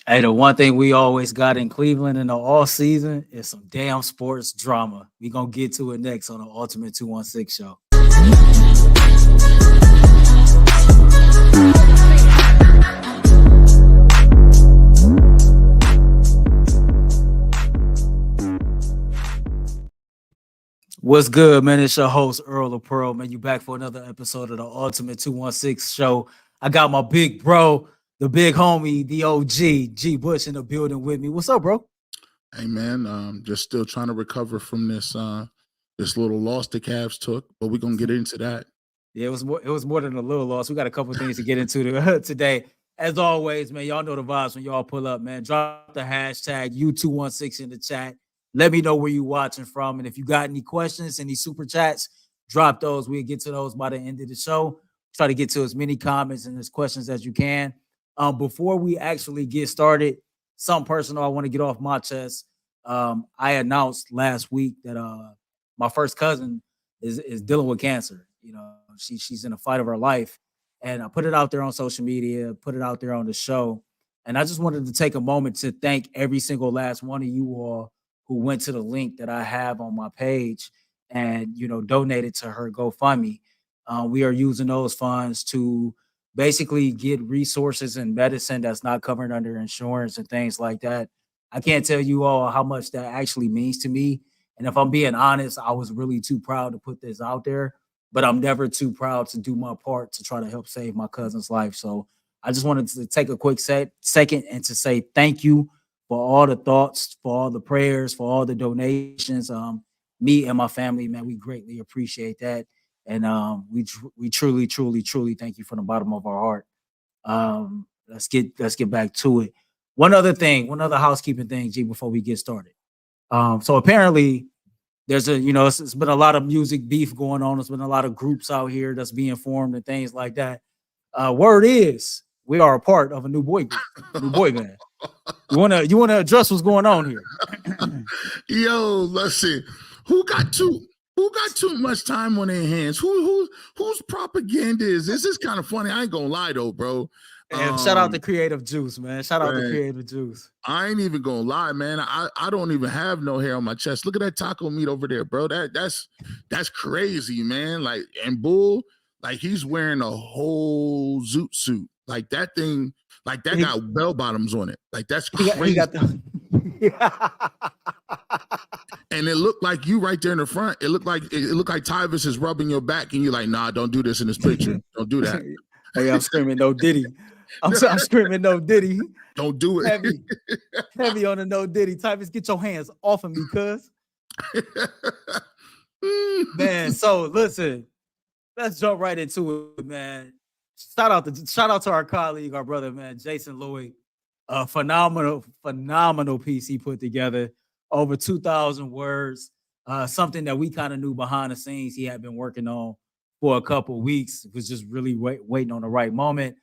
Hey, the one thing we always got in Cleveland in the all season is some damn sports drama. We gonna get to it next on the Ultimate 216 show. What's good, man? It's your host, Earl of Pearl. Man, you back for another episode of the Ultimate 216 show. I got my big bro, the big homie, the OG, G Bush in the building with me. What's up, bro? Hey, man, just still trying to recover from this little loss the Cavs took, but we're going to get into that. Yeah, it was more than a little loss. We got a couple of things to get into today. As always, man, y'all know the vibes when y'all pull up, man. Drop the hashtag U216 in the chat. Let me know where you watching from. And if you got any questions, any super chats, drop those. We'll get to those by the end of the show. Try to get to as many comments and as questions as you can. Before we actually get started, something personal I want to get off my chest. I announced last week that my first cousin is dealing with cancer. You know, she's in a fight of her life. And I put it out there on social media, put it out there on the show. And I just wanted to take a moment to thank every single last one of you all who went to the link that I have on my page and, you know, donated to her GoFundMe. We are using those funds to basically get resources and medicine that's not covered under insurance and things like that. I can't tell you all how much that actually means to me. And if I'm being honest, I was really too proud to put this out there, but I'm never too proud to do my part to try to help save my cousin's life. So I just wanted to take a quick second and to say thank you for all the thoughts, for all the prayers, for all the donations. Me and my family, man, we greatly appreciate that. And we truly thank you from the bottom of our heart. Let's get back to it. One other housekeeping thing, G, before we get started. So apparently there's it's been a lot of music beef going on. There's been a lot of groups out here that's being formed and things like that. Word is we are a part of a new boy band. You wanna address what's going on here? Yo, let's see. Who got too much time on their hands? Whose propaganda is this? Is kind of funny. I ain't gonna lie though, bro. And shout out to Creative Juice, man. Shout out to Creative Juice. I ain't even gonna lie, man. I don't even have no hair on my chest. Look at that taco meat over there, bro. That's crazy, man. Like, and Bull, like he's wearing a whole zoot suit. Like that thing, like that got bell bottoms on it. Like that's crazy. He got the... And it looked like you right there in the front. It looked like Tyvis is rubbing your back, and you're like, nah, don't do this in this picture. Don't do that. Hey, I'm screaming no Diddy. I'm screaming no Diddy. Don't do it. Heavy on the no Diddy. Tyvis, get your hands off of me, cuz. Man, so listen, let's jump right into it, man. Shout out to our colleague, our brother, man, Jason Lloyd. A phenomenal piece he put together. Over 2,000 words. Something that we kind of knew behind the scenes he had been working on for a couple weeks. It was just really waiting on the right moment.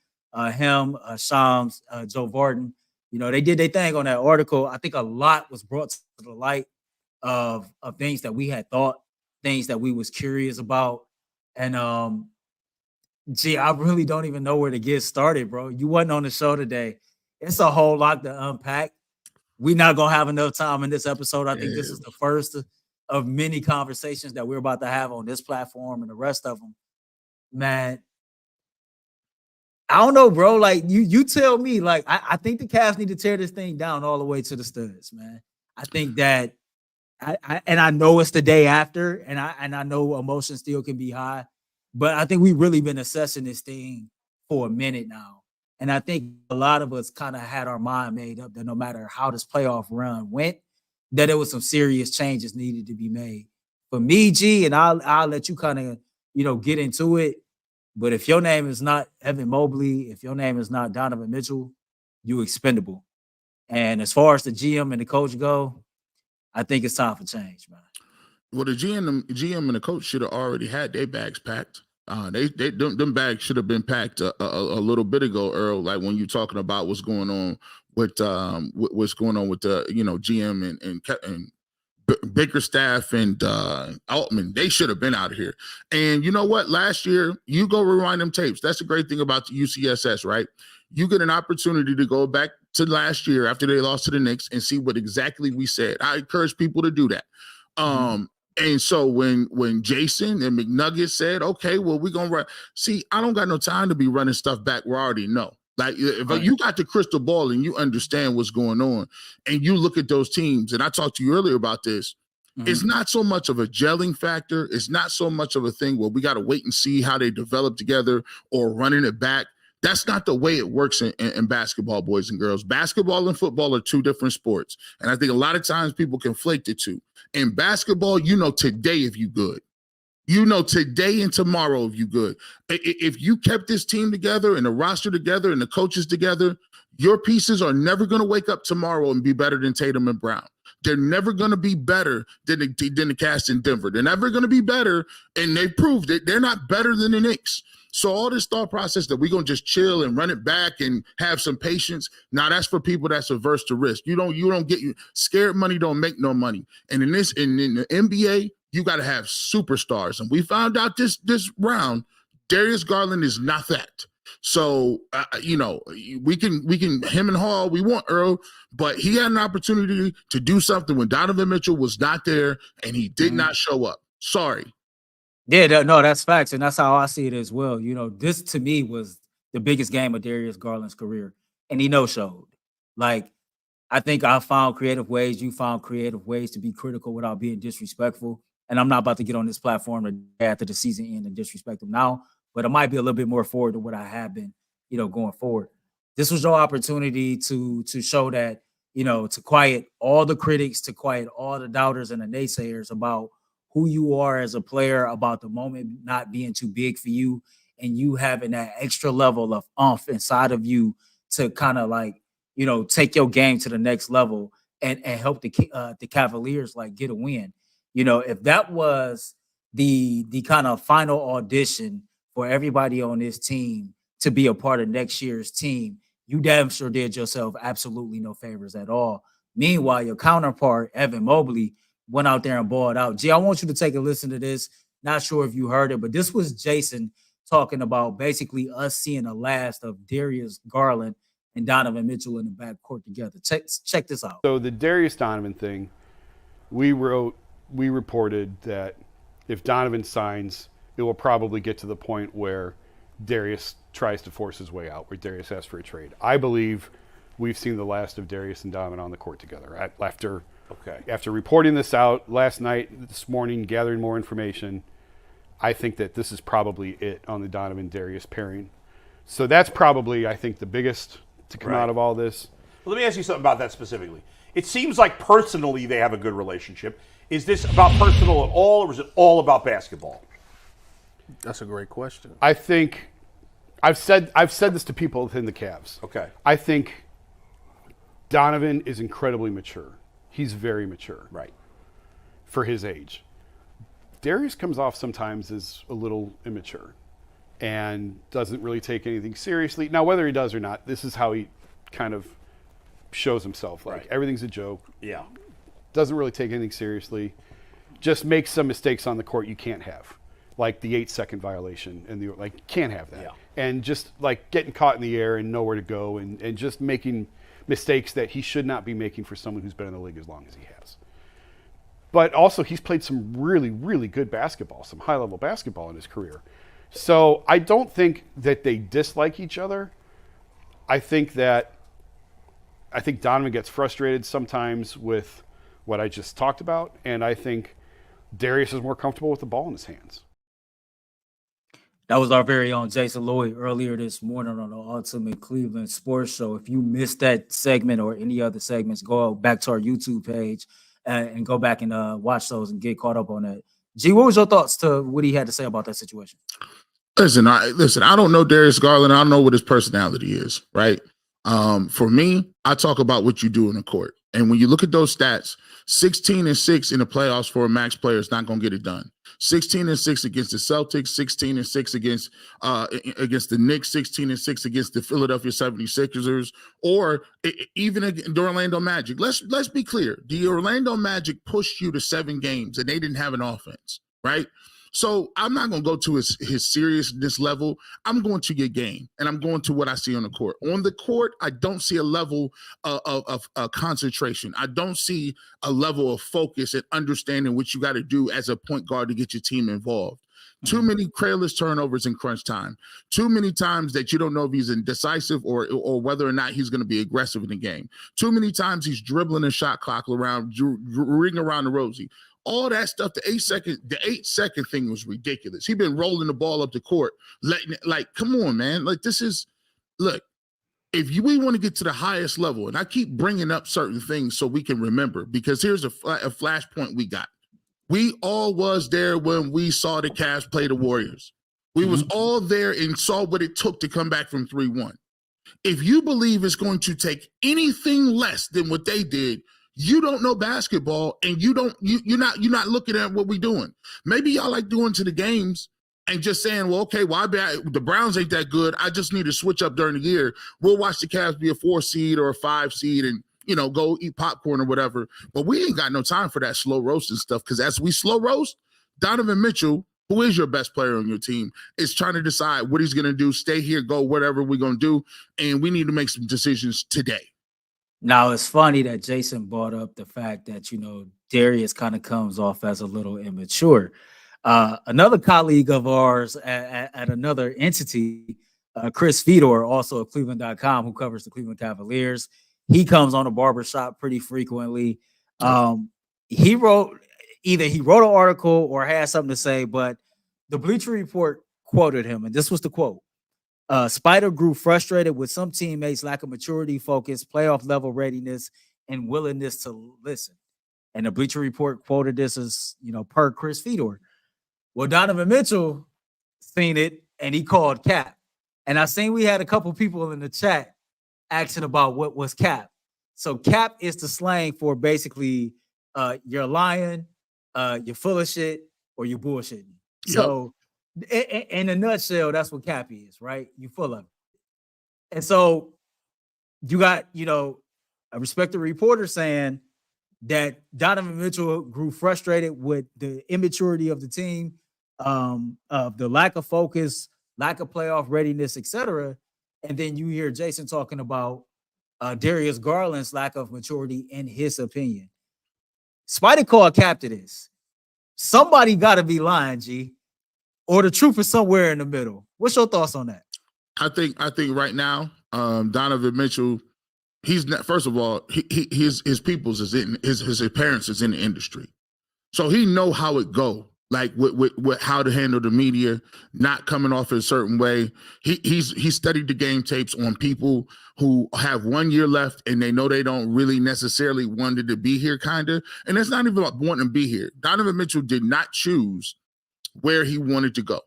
Him, Shams, Joe Varden, you know, they did their thing on that article. I think a lot was brought to the light of things that we had thought, things that we was curious about. And gee, I really don't even know where to get started, bro. You wasn't on the show today. It's a whole lot to unpack. We're not going to have enough time in this episode. I think this is the first of many conversations that we're about to have on this platform and the rest of them. Man, I don't know, bro. Like, you tell me. Like, I think the Cavs need to tear this thing down all the way to the studs, man. I think that, I know it's the day after, and I know emotions still can be high, but I think we've really been assessing this thing for a minute now. And I think a lot of us kind of had our mind made up that no matter how this playoff run went, that there was some serious changes needed to be made. For me, G, and I'll let you kind of, you know, get into it. But if your name is not Evan Mobley, if your name is not Donovan Mitchell, you expendable. And as far as the GM and the coach go, I think it's time for change, man. Well, the GM and the coach should have already had their bags packed. Them bags should have been packed a little bit ago, Earl. Like when you're talking about what's going on with the GM and Bickerstaff and Altman, they should have been out of here. And you know what? Last year, you go rewind them tapes. That's the great thing about the UCSS, right? you get an opportunity to go back to last year after they lost to the Knicks and see what exactly we said. I encourage people to do that. And so when Jason and McNugget said, okay, well, we're going to run. See, I don't got no time to be running stuff back where I already know. Like, if you got the crystal ball and you understand what's going on and you look at those teams, and I talked to you earlier about this, it's not so much of a gelling factor. It's not so much of a thing where we got to wait and see how they develop together or running it back. That's not the way it works in basketball, boys and girls. Basketball and football are two different sports. And I think a lot of times people conflate the two. In basketball, you know today if you good. You know today and tomorrow if you good. If you kept this team together and the roster together and the coaches together, your pieces are never going to wake up tomorrow and be better than Tatum and Brown. They're never going to be better than the cast in Denver. They're never going to be better, and they proved it. They're not better than the Knicks. So all this thought process that we're going to just chill and run it back and have some patience, now that's for people that's averse to risk. You don't get scared money don't make no money. And in the NBA, you got to have superstars. And we found out this round, Darius Garland is not that. So, we can him and Hall, we want Earl, but he had an opportunity to do something when Donovan Mitchell was not there and he did not show up. Sorry. Yeah, no, that's facts. And that's how I see it as well. This to me was the biggest game of Darius Garland's career. And he no-showed. Like, I think I found creative ways. You found creative ways to be critical without being disrespectful. And I'm not about to get on this platform after the season end and disrespect him now, but it might be a little bit more forward than what I have been, going forward. This was your opportunity to show that, to quiet all the critics, to quiet all the doubters and the naysayers about who you are as a player, about the moment not being too big for you, and you having that extra level of oomph inside of you to kind of like, take your game to the next level and help the Cavaliers like get a win. If that was the kind of final audition for everybody on this team to be a part of next year's team, you damn sure did yourself absolutely no favors at all. Meanwhile, your counterpart, Evan Mobley, went out there and balled out. G, I want you to take a listen to this. Not sure if you heard it, but this was Jason talking about basically us seeing the last of Darius Garland and Donovan Mitchell in the backcourt together. Check this out. So the Darius Donovan thing, we reported that if Donovan signs, it will probably get to the point where Darius tries to force his way out, where Darius asks for a trade. I believe we've seen the last of Darius and Donovan on the court together. After reporting this out last night, this morning, gathering more information, I think that this is probably it on the Donovan-Darius pairing. So that's probably, I think, the biggest to come out of all this. Well, let me ask you something about that specifically. It seems like personally they have a good relationship. Is this about personal at all, or is it all about basketball? That's a great question. I think I've said this to people within the Cavs. Okay. I think Donovan is incredibly mature. He's very mature. Right. For his age. Darius comes off sometimes as a little immature and doesn't really take anything seriously. Now, whether he does or not, this is how he kind of shows himself. Like, everything's a joke. Yeah. Doesn't really take anything seriously. Just makes some mistakes on the court you can't have. Like the 8-second violation. Can't have that. Yeah. And just, like, getting caught in the air and nowhere to go and just making mistakes that he should not be making for someone who's been in the league as long as he has. But also, he's played some really, really good basketball, some high-level basketball in his career. So I don't think that they dislike each other. I think Donovan gets frustrated sometimes with what I just talked about, and I think Darius is more comfortable with the ball in his hands. That was our very own Jason Lloyd earlier this morning on the Ultimate Cleveland Sports Show. If you missed that segment or any other segments, go back to our YouTube page and go back and watch those and get caught up on that. G, what was your thoughts to what he had to say about that situation? Listen, I don't know Darius Garland. I don't know what his personality is, right? For me, I talk about what you do in the court. And when you look at those stats, 16-6 in the playoffs for a max player is not going to get it done. 16-6 against the Celtics, 16-6 against the Knicks, 16-6 against the Philadelphia 76ers, or even the Orlando Magic. Let's be clear. The Orlando Magic pushed you to 7 games, and they didn't have an offense, right? So I'm not going to go to his seriousness level. I'm going to your game, and I'm going to what I see on the court. On the court, I don't see a level of concentration. I don't see a level of focus and understanding what you got to do as a point guard to get your team involved. Too many careless turnovers in crunch time. Too many times that you don't know if he's indecisive or whether or not he's going to be aggressive in the game. Too many times he's dribbling a shot clock around, ring around the rosy. All that stuff, the 8-second thing was ridiculous. He'd been rolling the ball up the court, come on, man. Look, if we want to get to the highest level, and I keep bringing up certain things so we can remember, because here's a flashpoint we got. We all was there when we saw the Cavs play the Warriors. We was all there and saw what it took to come back from 3-1. If you believe it's going to take anything less than what they did, you don't know basketball, and you're not looking at what we're doing. Maybe y'all like doing to the games and just saying, well, okay, the Browns ain't that good. I just need to switch up during the year. We'll watch the Cavs be a 4 seed or a 5 seed and go eat popcorn or whatever. But we ain't got no time for that slow roasting stuff, because as we slow roast, Donovan Mitchell, who is your best player on your team, is trying to decide what he's going to do, stay here, go, whatever we're going to do, and we need to make some decisions today. Now, it's funny that Jason brought up the fact that, Darius kind of comes off as a little immature. Another colleague of ours at another entity, Chris Fedor, also at Cleveland.com, who covers the Cleveland Cavaliers, he comes on a barbershop pretty frequently. He wrote an article or had something to say, but the Bleacher Report quoted him, and this was the quote. Spider grew frustrated with some teammates' lack of maturity, focus, playoff level readiness, and willingness to listen. And the Bleacher Report quoted this as, per Chris Fedor. Well, Donovan Mitchell seen it, and he called cap. And I seen we had a couple people in the chat asking about what was cap. So cap is the slang for basically you're lying, you're full of shit, or you're bullshitting. Yep. So in a nutshell, that's what cap is, right? You full of it. And so you got, a respected reporter saying that Donovan Mitchell grew frustrated with the immaturity of the team, of the lack of focus, lack of playoff readiness, etc. And then you hear Jason talking about Darius Garland's lack of maturity in his opinion. Spidey called cap to this. Somebody got to be lying, G, or the truth is somewhere in the middle. What's your thoughts on that? I think right now, Donovan Mitchell, he's not. First of all, his people's is in his parents is in the industry, so he know how it go. Like with how to handle the media, not coming off in a certain way. He studied the game tapes on people who have 1 year left and they know they don't really necessarily wanted to be here, kind of. And it's not even about wanting to be here. Donovan Mitchell did not choose where he wanted to go.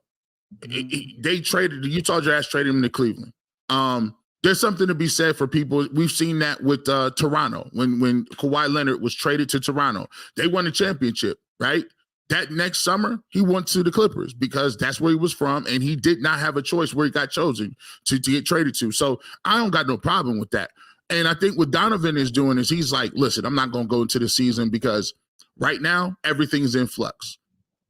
They traded the Utah Jazz, traded him to Cleveland. There's something to be said for people. We've seen that with Toronto when Kawhi Leonard was traded to Toronto. They won a championship, right? That next summer, he went to the Clippers because that's where he was from, and he did not have a choice where he got chosen to get traded to. So I don't got no problem with that. And I think what Donovan is doing is he's like, listen, I'm not going to go into the season because right now, everything's in flux.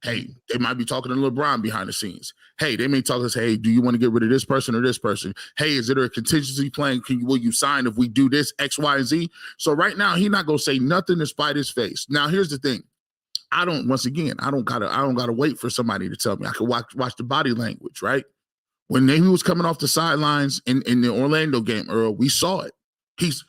Hey, they might be talking to LeBron behind the scenes. Hey, they may talk to us, hey, do you want to get rid of this person or this person? Hey, is there a contingency plan? Will you sign if we do this, X, Y, and Z? So right now, he's not going to say nothing to spite his face. Now, here's the thing. I don't gotta wait for somebody to tell me. I can watch the body language, right? When he was coming off the sidelines in the Orlando game, Earl, we saw it. He's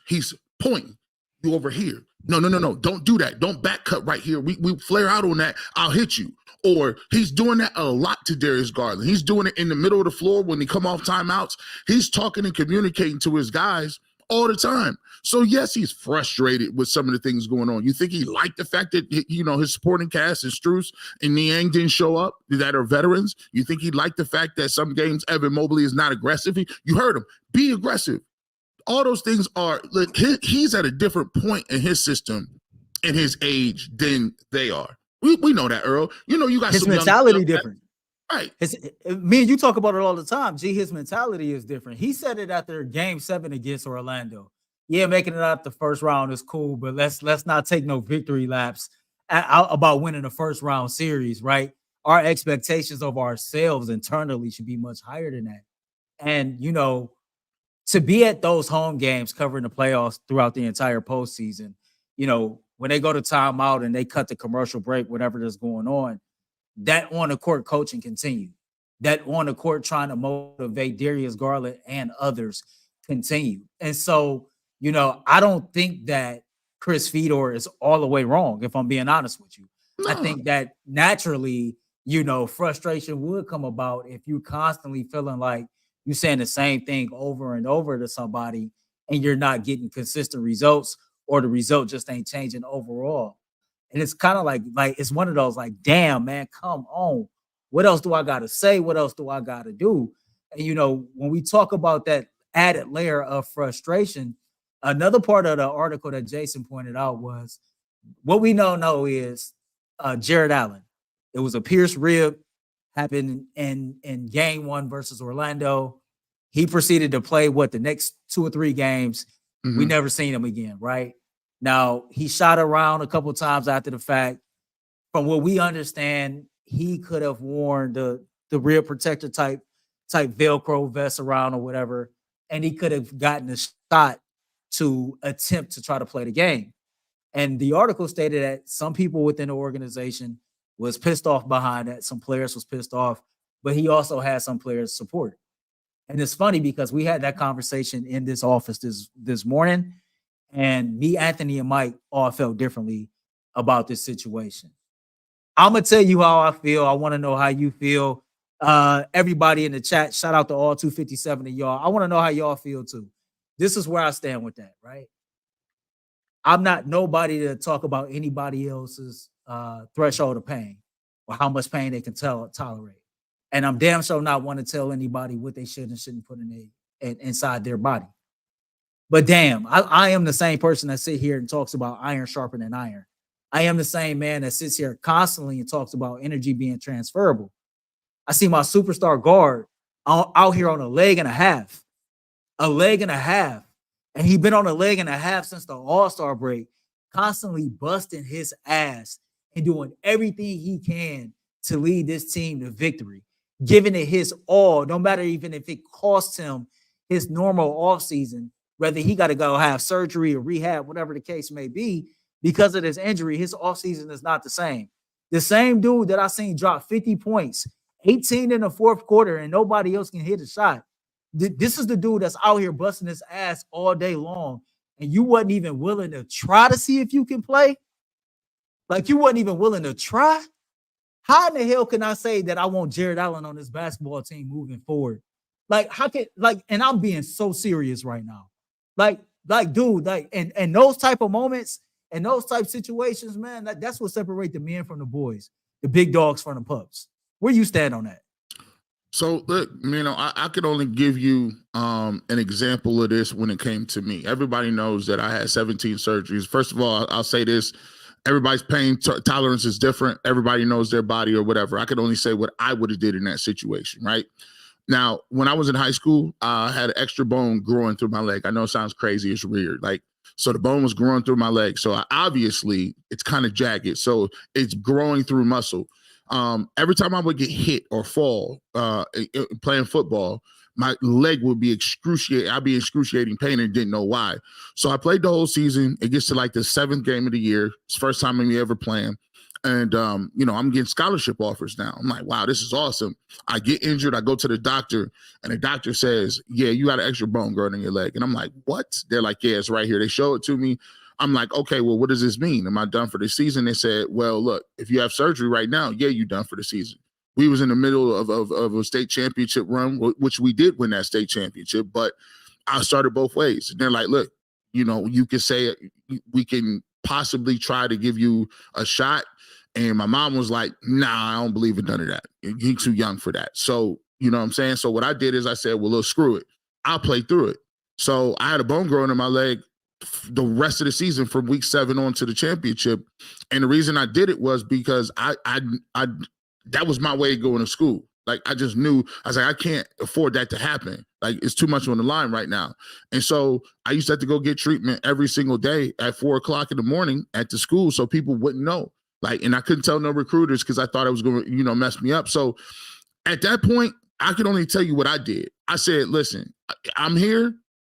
pointing. You over here. No. Don't do that. Don't back cut right here. We flare out on that. I'll hit you. Or he's doing that a lot to Darius Garland. He's doing it in the middle of the floor when he come off timeouts. He's talking and communicating to his guys all the time. So yes, he's frustrated with some of the things going on. You think he liked the fact that, his supporting cast and Strus and Niang didn't show up that are veterans? You think he liked the fact that some games Evan Mobley is not aggressive? You heard him. Be aggressive. All those things are, look, he's at a different point in his system and his age than they are. We know that, Earl. You got his some mentality different. Right. Me and you talk about it all the time. G, his mentality is different. He said it after Game 7 against Orlando. Yeah, making it out the first round is cool, but let's not take no victory laps about winning the first round series, right? our expectations of ourselves internally should be much higher than that. And, to be at those home games covering the playoffs throughout the entire postseason, when they go to timeout and they cut the commercial break, whatever that's going on, that on the court coaching continue. That on the court trying to motivate Darius Garland and others continue. And so, I don't think that Chris Fedor is all the way wrong, if I'm being honest with you. No. I think that naturally, frustration would come about if you constantly feeling like you're saying the same thing over and over to somebody and you're not getting consistent results, or the result just ain't changing overall. And it's kind of like it's one of those like, damn, man, come on. What else do I got to say? What else do I got to do? And, when we talk about that added layer of frustration, another part of the article that Jason pointed out was what we know is Jarrett Allen. It was a pierced rib, happened in game 1 versus Orlando. He proceeded to play the next 2 or 3 games. Mm-hmm. We never seen him again, right? Now, he shot around a couple times after the fact. From what we understand, he could have worn the rib protector type Velcro vest around or whatever, and he could have gotten a shot to attempt to try to play the game. And the article stated that some people within the organization was pissed off behind that. Some players was pissed off, but he also had some players support. And it's funny because we had that conversation in this office this morning, and me, Anthony, and Mike all felt differently about this situation. I'm going to tell you how I feel. I want to know how you feel. Everybody in the chat, shout out to all 257 of y'all. I want to know how y'all feel too. This is where I stand with that, right? I'm not nobody to talk about anybody else's threshold of pain or how much pain they can tolerate. And I'm damn sure not want to tell anybody what they should and shouldn't put inside their body. But damn, I am the same person that sit here and talks about iron sharpening iron. I am the same man that sits here constantly and talks about energy being transferable. I see my superstar guard out here on a leg and a half. And he's been on a leg and a half since the All-Star break, constantly busting his ass and doing everything he can to lead this team to victory, giving it his all, no matter even if it costs him his normal offseason, whether he got to go have surgery or rehab, whatever the case may be, because of this injury, his offseason is not the same. The same dude that I seen drop 50 points, 18 in the fourth quarter, and nobody else can hit a shot. This is the dude that's out here busting his ass all day long, and you wasn't even willing to try to see if you can play? Like, you wasn't even willing to try? How in the hell can I say that I want Jarrett Allen on this basketball team moving forward? Like, how can, and I'm being so serious right now. Dude, and those type of moments and those type of situations, man, that's what separates the men from the boys, the big dogs from the pups. Where you stand on that? So, look, I could only give you an example of this when it came to me. Everybody knows that I had 17 surgeries. First of all, I'll say this. Everybody's pain tolerance is different. Everybody knows their body or whatever. I could only say what I would have did in that situation, right? Now, when I was in high school, I had an extra bone growing through my leg. I know it sounds crazy. It's weird. So the bone was growing through my leg. So obviously, it's kind of jagged. So it's growing through muscle. Every time I would get hit or fall playing football, my leg would be excruciating. I'd be in excruciating pain and didn't know why. So I played the whole season. It gets to the 7th game of the year. It's the first time me ever playing. And, I'm getting scholarship offers now. I'm like, wow, this is awesome. I get injured. I go to the doctor, and the doctor says, yeah, you got an extra bone growing in your leg. And I'm like, what? They're like, yeah, it's right here. They show it to me. I'm like, okay, well, what does this mean? Am I done for the season? They said, well, look, if you have surgery right now, yeah, you're done for the season. We was in the middle of a state championship run, which we did win that state championship, but I started both ways. And they're like, look, you can say we can possibly try to give you a shot. And my mom was like, nah, I don't believe in none of that. You're too young for that. So, you know what I'm saying? So what I did is I said, well, look, screw it. I'll play through it. So I had a bone growing in my leg the rest of the season from week 7 on to the championship. And the reason I did it was because I that was my way of going to school. I just knew, I was like, I can't afford that to happen. It's too much on the line right now. And so I used to have to go get treatment every single day at 4:00 in the morning at the school so people wouldn't know. Like, and I couldn't tell no recruiters because I thought it was going to, mess me up. So at that point, I could only tell you what I did. I said, listen, I'm here.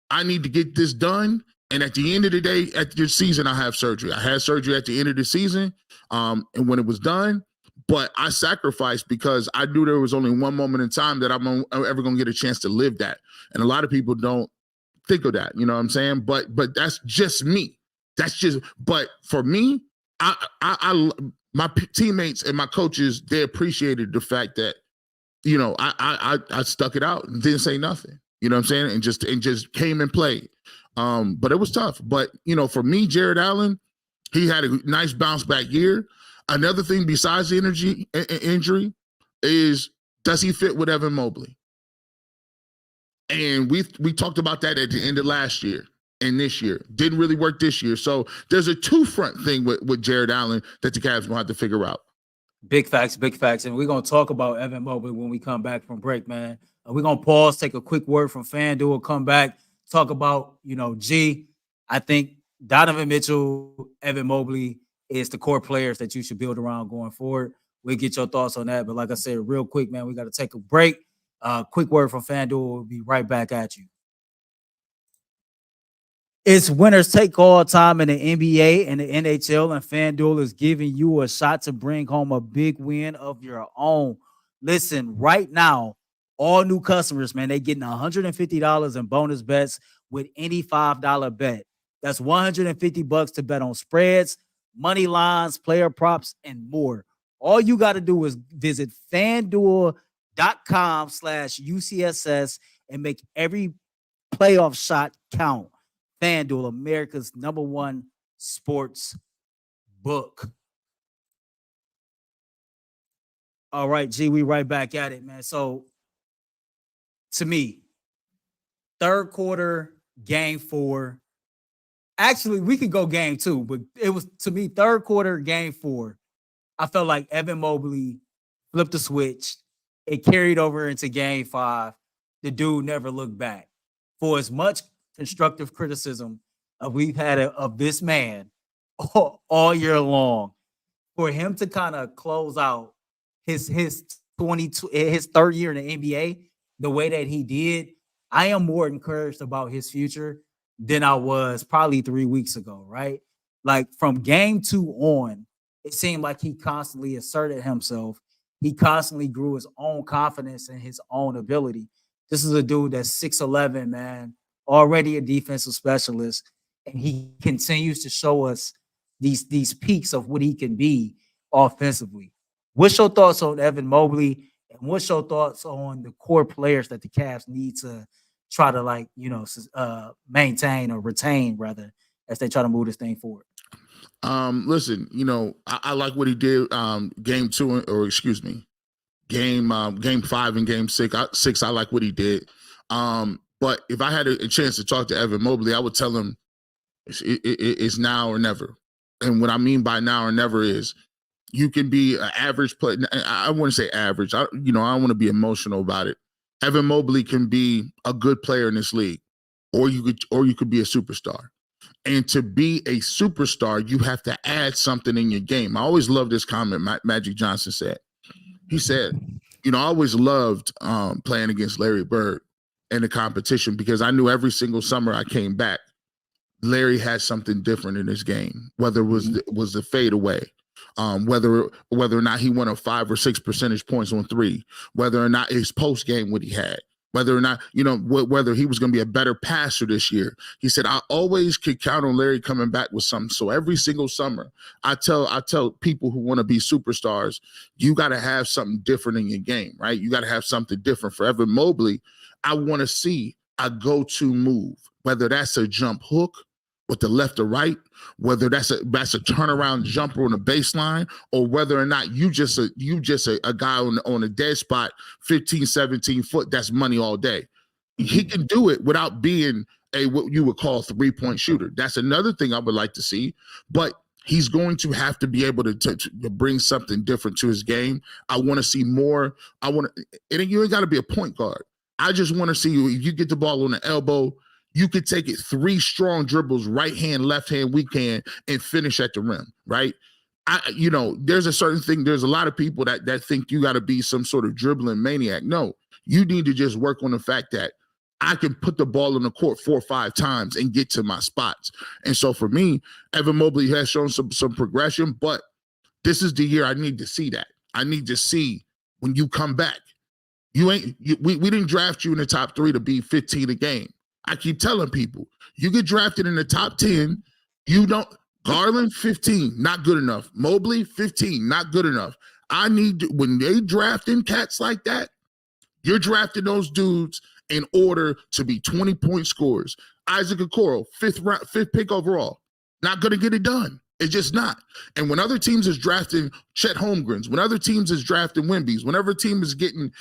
I need to get this done. And at the end of the day, at the season, I have surgery. I had surgery at the end of the season. And when it was done, but I sacrificed because I knew there was only one moment in time that I'm ever going to get a chance to live that. And a lot of people don't think of that. You know what I'm saying? But that's just me. But for me, my teammates and my coaches, they appreciated the fact that, I stuck it out and didn't say nothing. You know what I'm saying? And just came and played. But it was tough. But, for me, Jarrett Allen, he had a nice bounce back year. Another thing besides the injury is, does he fit with Evan Mobley? And we talked about that at the end of last year and this year. Didn't really work this year. So there's a two-front thing with Jarrett Allen that the Cavs will have to figure out. Big facts. And we're going to talk about Evan Mobley when we come back from break, man. We're going to pause, take a quick word from FanDuel, come back, talk about, I think Donovan Mitchell, Evan Mobley is the core players that you should build around going forward. We'll get your thoughts on that. But like I said, real quick, man, we got to take a break. Quick word from FanDuel. We'll be right back at you. It's winners take all time in the NBA and the NHL, and FanDuel is giving you a shot to bring home a big win of your own. Listen, right now, all new customers, man, they getting $150 in bonus bets with any $5 bet. That's $150 to bet on spreads, money lines, player props, and more. All you got to do is visit FanDuel.com/UCSS and make every playoff shot count. FanDuel, America's #1 sports book. All right, G, we right back at it, man. So, to me, third quarter, game 4. Actually, we could go game 2, but it was, to me, third quarter, game 4. I felt like Evan Mobley flipped the switch. It carried over into game 5. The dude never looked back. For as much constructive criticism we've had of this man all year long, for him to kind of close out his third year in the NBA the way that he did, I am more encouraged about his future than I was probably 3 weeks ago, right? Like from game 2 on, it seemed like he constantly asserted himself. He constantly grew his own confidence and his own ability. This is a dude that's 6'11", man, already a defensive specialist, and he continues to show us these peaks of what he can be offensively. What's your thoughts on Evan Mobley, and what's your thoughts on the core players that the Cavs need to try to maintain or retain, rather, as they try to move this thing forward? Listen, I like what he did game 2, or excuse me, game 5 and game 6. I like what he did. But if I had a chance to talk to Evan Mobley, I would tell him it's now or never. And what I mean by now or never is you can be an average player. I wouldn't say average. I don't want to be emotional about it. Evan Mobley can be a good player in this league, or you could be a superstar. And to be a superstar, you have to add something in your game. I always love this comment Magic Johnson said. He said, I always loved playing against Larry Bird in the competition because I knew every single summer I came back, Larry had something different in his game, whether it was the fadeaway, whether or not he won a 5 or 6 percentage points on 3, whether or not his post game what he had, whether or not, whether he was going to be a better passer this year. He said, I always could count on Larry coming back with something. So every single summer, I tell people who want to be superstars, you got to have something different in your game, right? You got to have something different. For Evan Mobley, I want to see a go-to move, whether that's a jump hook with the left or right, whether that's a turnaround jumper on the baseline, or whether or not you just a guy on a dead spot, 15, 17 foot, that's money all day. He can do it without being what you would call 3-point shooter. That's another thing I would like to see, but he's going to have to be able to bring something different to his game. I want to see more. And you ain't got to be a point guard. I just want to see you. If you get the ball on the elbow, you could take it 3 strong dribbles, right hand, left hand, weak hand, and finish at the rim, right? there's a certain thing. There's a lot of people that think you got to be some sort of dribbling maniac. No, you need to just work on the fact that I can put the ball on the court 4 or 5 times and get to my spots. And so for me, Evan Mobley has shown some progression, but this is the year I need to see that. I need to see when you come back. We didn't draft you in the top 3 to be 15 a game. I keep telling people, you get drafted in the top 10, you don't. Garland, 15, not good enough. Mobley, 15, not good enough. When they drafting cats like that, you're drafting those dudes in order to be 20-point scorers. Isaac Okoro, 5th pick overall, not going to get it done. It's just not. And when other teams is drafting Chet Holmgrens, when other teams is drafting Wemby's, whenever team is getting,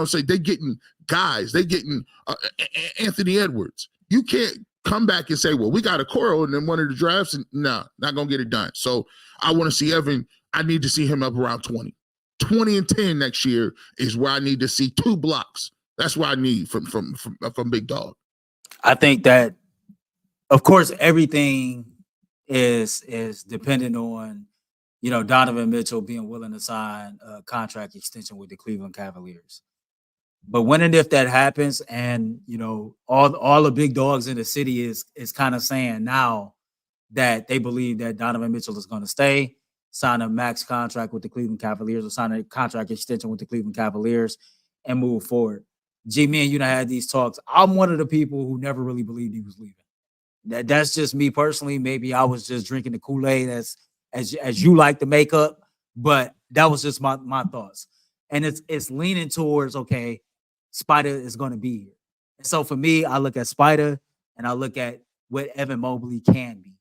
say they getting guys, they getting Anthony Edwards, you can't come back and say, well, we got Okoro and then one of the drafts, and no, not going to get it done. So I want to see Evan. I need to see him up around 20. 20 and 10 next year is where I need to see 2 blocks. That's what I need from Big Dog. I think that, of course, everything is dependent on, Donovan Mitchell being willing to sign a contract extension with the Cleveland Cavaliers. But when and if that happens, and all the big dogs in the city is kind of saying now that they believe that Donovan Mitchell is going to stay, sign a max contract with the Cleveland Cavaliers, or sign a contract extension with the Cleveland Cavaliers, and move forward. G, me and you had these talks. I'm one of the people who never really believed he was leaving. That's just me personally. Maybe I was just drinking the Kool-Aid as you like to make up, but that was just my thoughts. And it's leaning towards, okay, Spider is going to be here. And so for me, I look at Spider and I look at what Evan Mobley can be,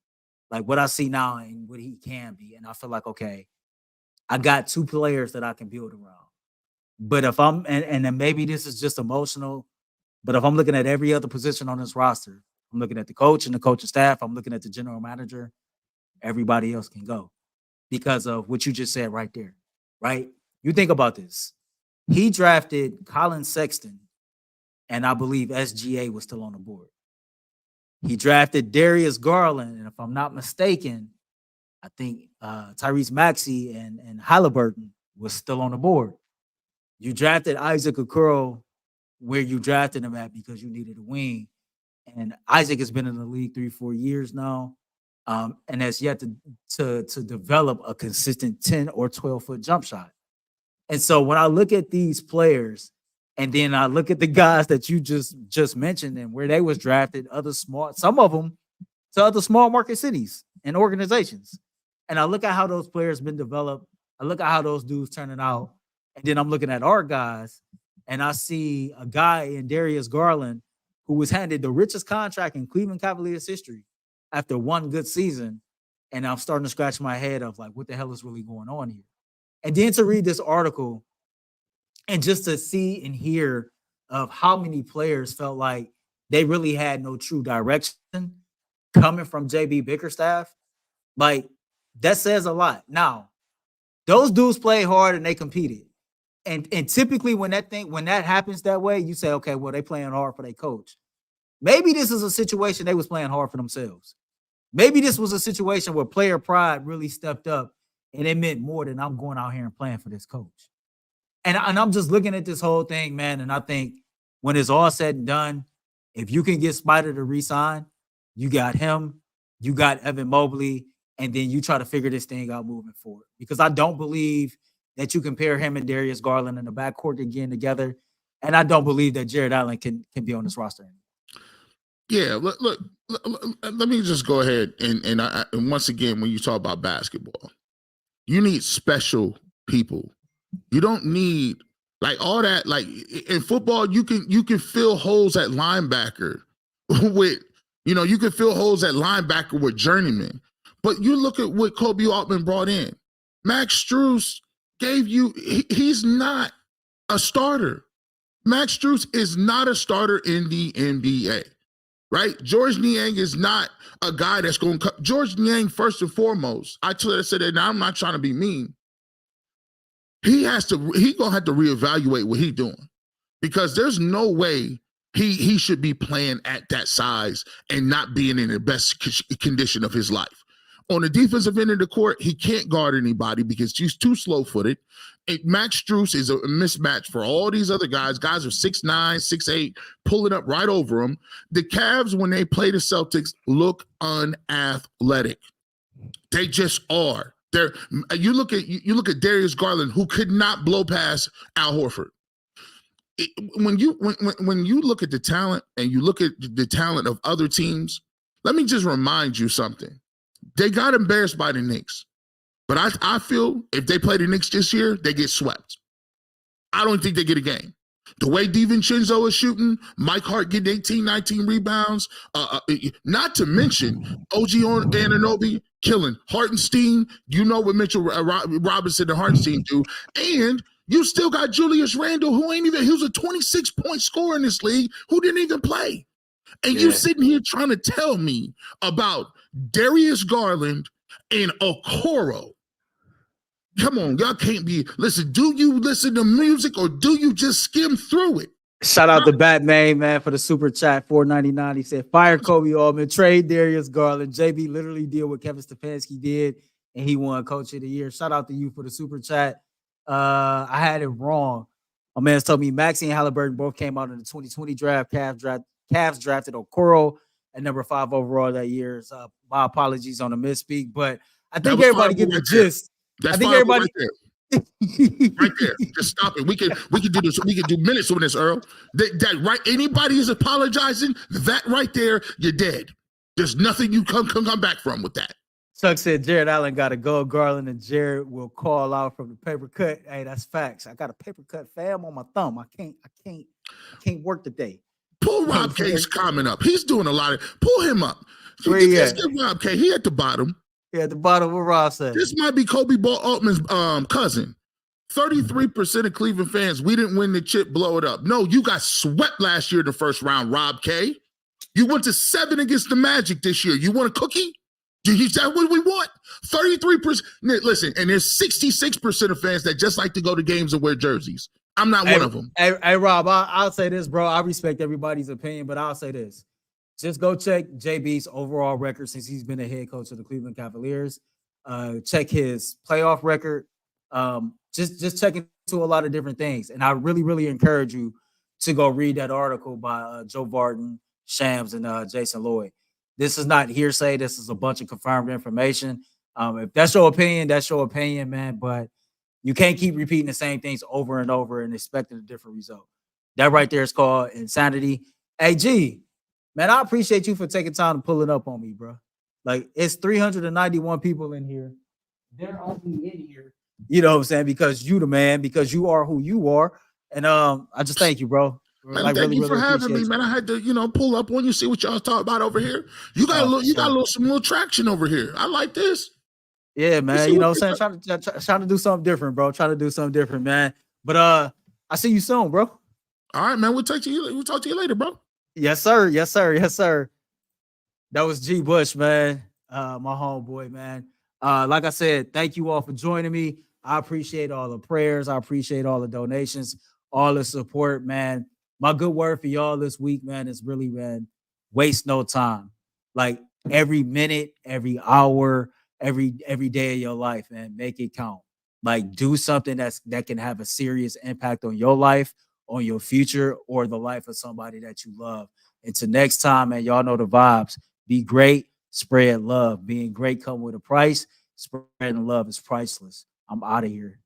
like what I see now and what he can be. And I feel like, okay, I got 2 players that I can build around. But if I'm, and then maybe this is just emotional, but if I'm looking at every other position on this roster, I'm looking at the coach and the coaching staff, I'm looking at the general manager, everybody else can go because of what you just said right there, right? You think about this. He drafted Colin Sexton, and I believe SGA was still on the board. He drafted Darius Garland, and if I'm not mistaken, I think Tyrese Maxey and Halliburton was still on the board. You drafted Isaac Okoro where you drafted him at because you needed a wing. And Isaac has been in the league 3-4 years now, and has yet to develop a consistent 10 or 12-foot jump shot. And so when I look at these players, and then I look at the guys that you just mentioned and where they was drafted, some of them to other small market cities and organizations. And I look at how those players been developed. I look at how those dudes turning out. And then I'm looking at our guys, and I see a guy in Darius Garland who was handed the richest contract in Cleveland Cavaliers history after one good season. And I'm starting to scratch my head of like, what the hell is really going on here? And then to read this article and just to see and hear of how many players felt like they really had no true direction coming from JB Bickerstaff, like that says a lot. Now, those dudes played hard and they competed. And typically when that happens that way, you say, okay, well, they playing hard for their coach. Maybe this is a situation they was playing hard for themselves. Maybe this was a situation where player pride really stepped up and it meant more than I'm going out here and playing for this coach. And I'm just looking at this whole thing, man, and I think when it's all said and done, if you can get Spider to re-sign, you got him, you got Evan Mobley, and then you try to figure this thing out moving forward. Because I don't believe that you compare him and Darius Garland in the backcourt again together, and I don't believe that Jarrett Allen can be on this roster anymore. Yeah, look, let me just go ahead and once again, when you talk about basketball, you need special people. You don't need like all that. Like in football, you can fill holes at linebacker with, you can fill holes at linebacker with journeyman. But you look at what Kobe Altman brought in. Max Strus gave you, he's not a starter. Max Strus is not a starter in the NBA, right? George Niang is not a guy that's going to, George Niang, first and foremost, I said that now I'm not trying to be mean. He going to have to reevaluate what he's doing because there's no way he should be playing at that size and not being in the best condition of his life. On the defensive end of the court, he can't guard anybody because he's too slow-footed. Max Strus is a mismatch for all these other guys. Guys are 6'9", 6'8", pulling up right over him. The Cavs, when they play the Celtics, look unathletic. They just are. You look at Darius Garland, who could not blow past Al Horford. When you look at the talent and you look at the talent of other teams, let me just remind you something. They got embarrassed by the Knicks. But I feel if they play the Knicks this year, they get swept. I don't think they get a game. The way DiVincenzo is shooting, Mike Hart getting 18, 19 rebounds, not to mention OG Anunoby killing Hartenstein. You know what Mitchell Robinson and Hartenstein do. And you still got Julius Randle, he was a 26-point scorer in this league, who didn't even play. And you sitting here trying to tell me about Darius Garland and Okoro. Come on, y'all can't be. Listen, do you listen to music or do you just skim through it? Shout out to Batman, man, for the super chat, $4.99. He said, fire Kobe Altman, trade Darius Garland. JB literally did what Kevin Stefanski did, and he won Coach of the Year. Shout out to you for the super chat. I had it wrong. My man told me Maxey and Halliburton both came out in the 2020 draft. Cavs drafted Okoro at number 5 overall that year. So my apologies on the misspeak, but I think everybody get the gist. That's I think everybody right there. Right there. Just stop it. We can do this. We can do minutes on this, Earl. That right. Anybody is apologizing. That right there, you're dead. There's nothing you can come back from with that. Chuck said Jarrett Allen got to go. Garland and Jarrett will call out from the paper cut. Hey, that's facts. I got a paper cut fam on my thumb. I can't work today. Pull Rob K's comment up. He's doing a lot of. Pull him up. Where he at? Get Rob K. He at the bottom. Yeah, at the bottom where Rob said. This might be Kobe Altman's cousin. 33% of Cleveland fans, we didn't win the chip, blow it up. No, you got swept last year in the first round, Rob K. You went to 7 against the Magic this year. You want a cookie? Is that what we want? 33%. Listen, and there's 66% of fans that just like to go to games and wear jerseys. I'm not one of them. Hey, Rob, I'll say this, bro. I respect everybody's opinion, but I'll say this. Just go check JB's overall record since he's been a head coach of the Cleveland Cavaliers. Check his playoff record. Just check into a lot of different things. And I really, really encourage you to go read that article by Joe Varden, Shams, and Jason Lloyd. This is not hearsay. This is a bunch of confirmed information. If that's your opinion, man. But you can't keep repeating the same things over and over and expecting a different result. That right there is called insanity. Hey, G, man, I appreciate you for taking time to pull it up on me, bro. Like, it's 391 people in here. They're only in here, you know what I'm saying, because you the man, because you are who you are. And I just thank you, bro. Man, like, thank you for having me, man. I had to, pull up on you, see what y'all talk about over here. You got some little traction over here. I like this. Yeah, man. You know what I'm saying? Trying to do something different, bro. Trying to do something different, man. But I see you soon, bro. All right, man. We'll talk to you later, bro. Yes, sir. Yes, sir. Yes, sir. That was G Bush, man. My homeboy, man. Like I said, thank you all for joining me. I appreciate all the prayers. I appreciate all the donations, all the support, man. My good word for y'all this week, man, is really, man, waste no time. Like, every minute, every hour, every day of your life, man, make it count. Like, do something that can have a serious impact on your life, on your future, or the life of somebody that you love. Until next time, man, y'all know the vibes. Be great, spread love. Being great come with a price. Spreading love is priceless. I'm out of here.